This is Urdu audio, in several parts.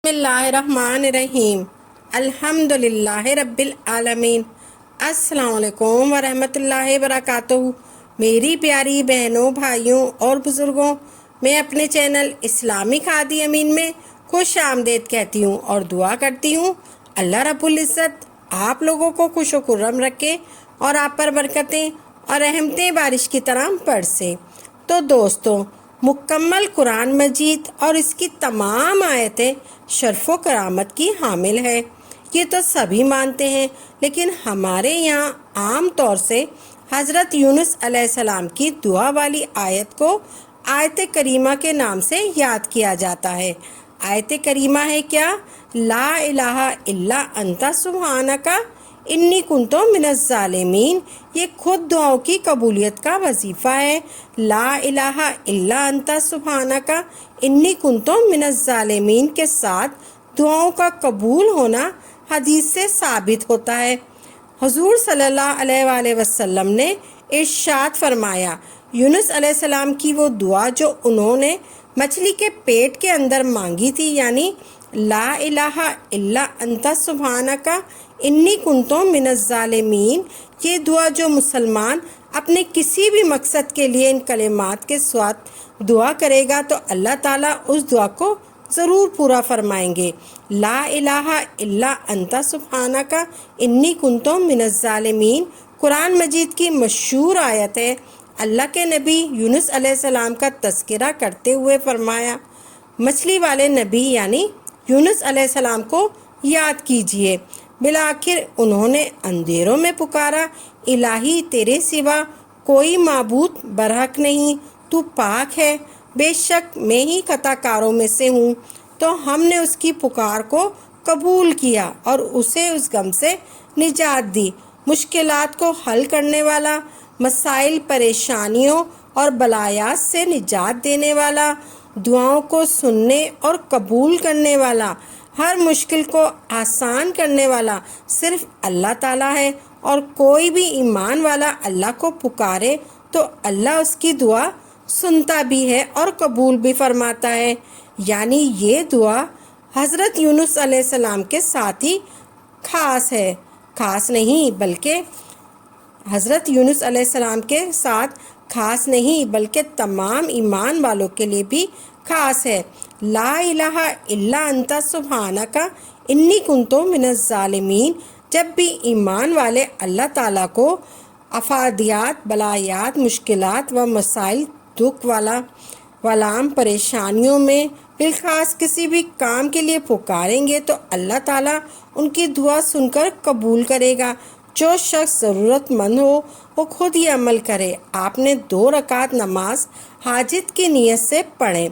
بسم اللہ الرحمن الرحیم الحمد للہ رب العالمین۔ السلام علیکم ورحمۃ اللہ وبرکاتہ۔ میری پیاری بہنوں، بھائیوں اور بزرگوں، میں اپنے چینل اسلامی ہادی امین میں خوش آمدید کہتی ہوں اور دعا کرتی ہوں اللہ رب العزت آپ لوگوں کو خوش و خرم رکھے اور آپ پر برکتیں اور رحمتیں بارش کی طرح برسیں۔ تو دوستو، مکمل قرآن مجید اور اس کی تمام آیتیں شرف و کرامت کی حامل ہے، یہ تو سبھی مانتے ہیں، لیکن ہمارے یہاں عام طور سے حضرت یونس علیہ السلام کی دعا والی آیت کو آیت کریمہ کے نام سے یاد کیا جاتا ہے۔ آیت کریمہ ہے کیا؟ لا الہ الا انت سبحانک انی کنت من الظالمین۔ یہ خود دعاؤں کی قبولیت کا وظیفہ ہے۔ لا الہ الا انت سبحانک انی کنت من الظالمین کے ساتھ دعاؤں کا قبول ہونا حدیث سے ثابت ہوتا ہے۔ حضور صلی اللہ علیہ وآلہ وسلم نے ارشاد فرمایا، یونس علیہ السلام کی وہ دعا جو انہوں نے مچھلی کے پیٹ کے اندر مانگی تھی، یعنی لا الہ الا انت سبحانک انی کنت من الظالمین، یہ دعا جو مسلمان اپنے کسی بھی مقصد کے لیے ان کلمات کے ساتھ دعا کرے گا تو اللہ تعالیٰ اس دعا کو ضرور پورا فرمائیں گے۔ لا الہ الا انت سبحانک انی کنت من الظالمین قرآن مجید کی مشہور آیت ہے۔ اللہ کے نبی یونس علیہ السلام کا تذکرہ کرتے ہوئے فرمایا، مچھلی والے نبی یعنی یونس علیہ السلام کو یاد کیجئے، بالآخر انہوں نے اندھیروں میں پکارا، الہی تیرے سوا کوئی معبود برحق نہیں، تو پاک ہے، بے شک میں ہی خطا کاروں میں سے ہوں۔ تو ہم نے اس کی پکار کو قبول کیا اور اسے اس غم سے نجات دی۔ مشکلات کو حل کرنے والا، مسائل، پریشانیوں اور بلایات سے نجات دینے والا، دعاؤں کو سننے اور قبول کرنے والا، ہر مشکل کو آسان کرنے والا صرف اللہ تعالیٰ ہے، اور کوئی بھی ایمان والا اللہ کو پکارے تو اللہ اس کی دعا سنتا بھی ہے اور قبول بھی فرماتا ہے۔ یعنی یہ دعا حضرت یونس علیہ السلام کے ساتھ ہی خاص ہے، خاص نہیں بلکہ حضرت یونس علیہ السلام کے ساتھ خاص نہیں بلکہ تمام ایمان والوں کے لیے بھی خاص ہے۔ لا الہ الا انت سبحانک انی کنت من الظالمین، جب بھی ایمان والے اللہ تعالیٰ کو افادیات، بلایات، مشکلات و مسائل، دکھ والام، پریشانیوں میں بالخاص کسی بھی کام کے لیے پکاریں گے تو اللہ تعالیٰ ان کی دعا سن کر قبول کرے گا۔ جو شخص ضرورت مند ہو وہ خود ہی عمل کرے۔ آپ نے 2 رکعت نماز حاجت کی نیت سے پڑھیں،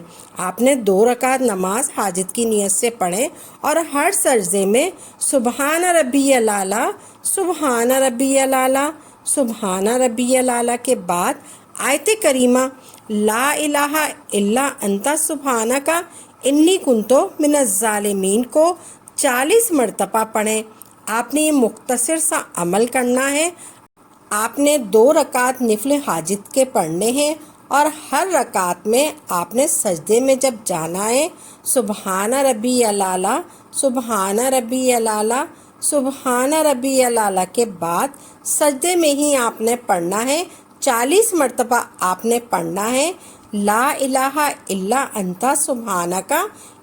آپ نے 2 رکعت نماز حاجت کی نیت سے پڑھیں اور ہر سجدے میں سبحان ربی الاعلیٰ، سبحان ربی الاعلیٰ، سبحان ربی الاعلیٰ کے بعد آیت کریمہ لا الہ الا انت سبحانک انی کنت من الظالمین کو 40 مرتبہ پڑھیں۔ آپ نے یہ مختصر سا عمل کرنا ہے۔ آپ نے 2 رکعت نفل حاجت کے پڑھنے ہیں اور ہر رکعت میں آپ نے سجدے میں جب جانا ہے سبحان ربی الاعلیٰ، سبحان ربی الاعلیٰ، سبحان ربی الاعلیٰ کے بعد سجدے میں ہی آپ نے پڑھنا ہے، 40 مرتبہ آپ نے پڑھنا ہے لا الہ الا انت سبحانک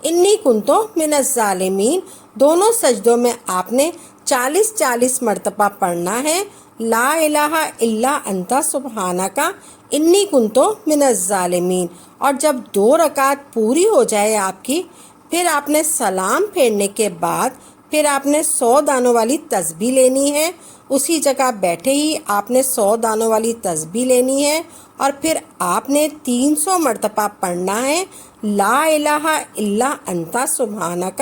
انی کنت من الظالمین۔ دونوں سجدوں میں آپ نے 40 مرتبہ پڑھنا ہے لا الہ الا انت سبحانک انی کنت من الظالمین۔ اور جب 2 رکعت پوری ہو جائے آپ کی، پھر آپ نے سلام پھیرنے کے بعد پھر آپ نے 100 دانوں والی تسبیح لینی ہے، اسی جگہ بیٹھے ہی آپ نے 100 دانوں والی تسبیح لینی ہے اور پھر آپ نے 300 مرتبہ پڑھنا ہے لا الہ الا انت سبحانک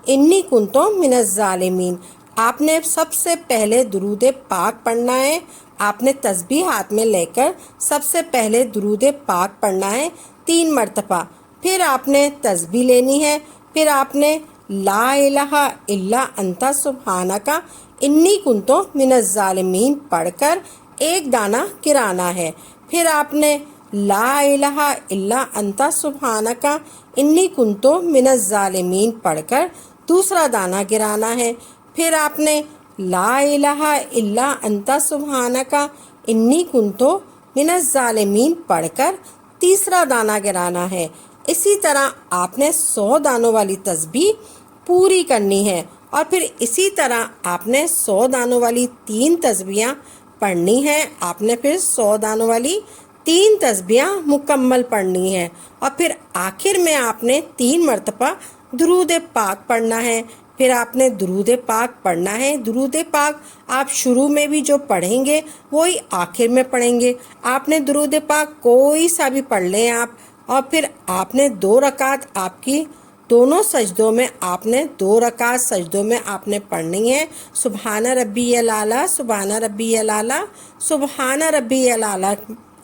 انی کنت من الظالمین۔ آپ نے سب سے پہلے درود پاک پڑھنا ہے، آپ نے تسبیح ہاتھ میں لے کر سب سے پہلے درود پاک پڑھنا ہے 3 مرتبہ، پھر آپ نے تسبیح لینی ہے، پھر آپ نے لا الہ الا انت سبحانک انی کنت من الظالمین پڑھ کر 1 دانہ گرانا ہے، پھر آپ نے لا الہ الا انت سبحانک انی کنتو من الظالمین پڑھ کر دوسرا دانہ گرانا ہے۔ پھر آپ نے لا الہ الا انت سبحانک انی کنتو من الظالمین پڑھ کر تیسرا دانہ گرانا ہے۔ اسی طرح آپ نے 100 دانوں والی تسبیح پوری کرنی ہے، اور پھر اسی طرح آپ نے 100 دانوں والی 3 تسبیحاں پڑھنی ہے۔ آپ نے پھر 100 دانوں والی 3 تسبیحاں مکمل پڑھنی ہے، اور پھر آخر میں آپ نے 3 مرتبہ درود پاک پڑھنا ہے۔ پھر آپ نے درود پاک پڑھنا ہے۔ درود پاک آپ شروع میں بھی جو پڑھیں گے وہی آخر میں پڑھیں گے۔ آپ نے درود پاک کوئی سا بھی پڑھ لیں آپ، اور پھر آپ نے 2 رکعت آپ کی دونوں سجدوں میں آپ نے 2 رکعت سجدوں میں آپ نے پڑھنی ہے۔ سبحان ربی الاعلیٰ، سبحان ربی الاعلیٰ، سبحان ربی الاعلیٰ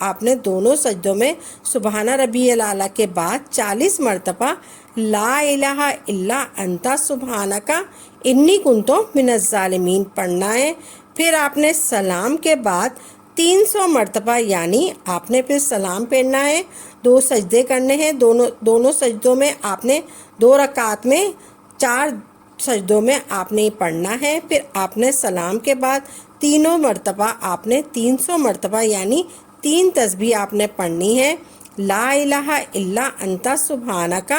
آپ نے دونوں سجدوں میں سبحان ربی الاعلیٰ کے بعد 40 مرتبہ لا الہ الا انت سبحانک انی کنتو من الظالمین پڑھنا ہے۔ پھر آپ نے سلام کے بعد 300 مرتبہ یعنی آپ نے پھر سلام پھیرنا ہے، 2 سجدے کرنے ہیں، دونوں سجدوں میں آپ نے 2 رکعت میں 4 سجدوں میں آپ نے پڑھنا ہے۔ پھر آپ نے سلام کے بعد تینوں مرتبہ آپ نے 300 مرتبہ یعنی 3 تسبیح آپ نے پڑھنی ہے۔ لا الہ الا انت سبحانک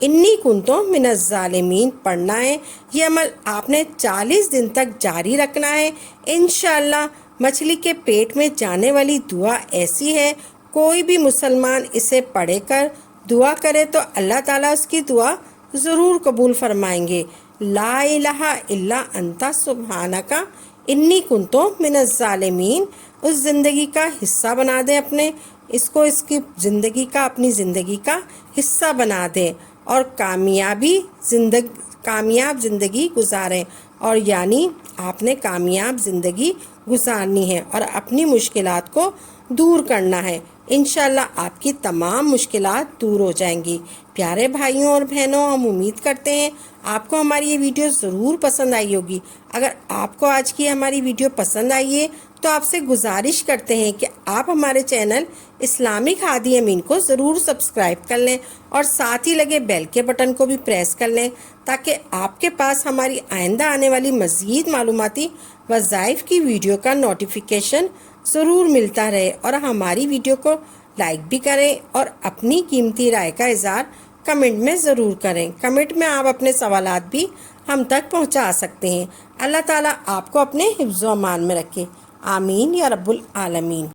انی کنتو من الظالمین پڑھنا ہے۔ یہ عمل آپ نے 40 دن تک جاری رکھنا ہے۔ انشاءاللہ مچھلی کے پیٹ میں جانے والی دعا ایسی ہے، کوئی بھی مسلمان اسے پڑھ کر دعا کرے تو اللہ تعالیٰ اس کی دعا ضرور قبول فرمائیں گے۔ لا الہ الا انت سبحانک انی کنتو من الظالمین اس زندگی کا حصہ بنا دیں اپنے، اس کی زندگی کا اپنی زندگی کا حصہ بنا دیں، اور کامیاب زندگی گزاریں، اور یعنی آپ نے کامیاب زندگی گزارنی ہے اور اپنی مشکلات کو دور کرنا ہے۔ انشاءاللہ آپ کی تمام مشکلات دور ہو جائیں گی۔ پیارے بھائیوں اور بہنوں، ہم امید کرتے ہیں آپ کو ہماری یہ ویڈیو ضرور پسند آئی ہوگی۔ اگر آپ کو آج کی ہماری ویڈیو پسند آئی ہے تو آپ سے گزارش کرتے ہیں کہ آپ ہمارے چینل اسلامک ہادی امین کو ضرور سبسکرائب کر لیں، اور ساتھ ہی لگے بیل کے بٹن کو بھی پریس کر لیں، تاکہ آپ کے پاس ہماری آئندہ آنے والی مزید معلوماتی وظائف کی ویڈیو کا نوٹیفیکیشن ضرور ملتا رہے، اور ہماری ویڈیو کو لائک بھی کریں اور اپنی قیمتی رائے کا اظہار کمنٹ میں ضرور کریں۔ کمنٹ میں آپ اپنے سوالات بھی ہم تک پہنچا سکتے ہیں۔ اللہ تعالیٰ آپ کو اپنے حفظ و امان میں رکھے، آمین یا رب العالمین۔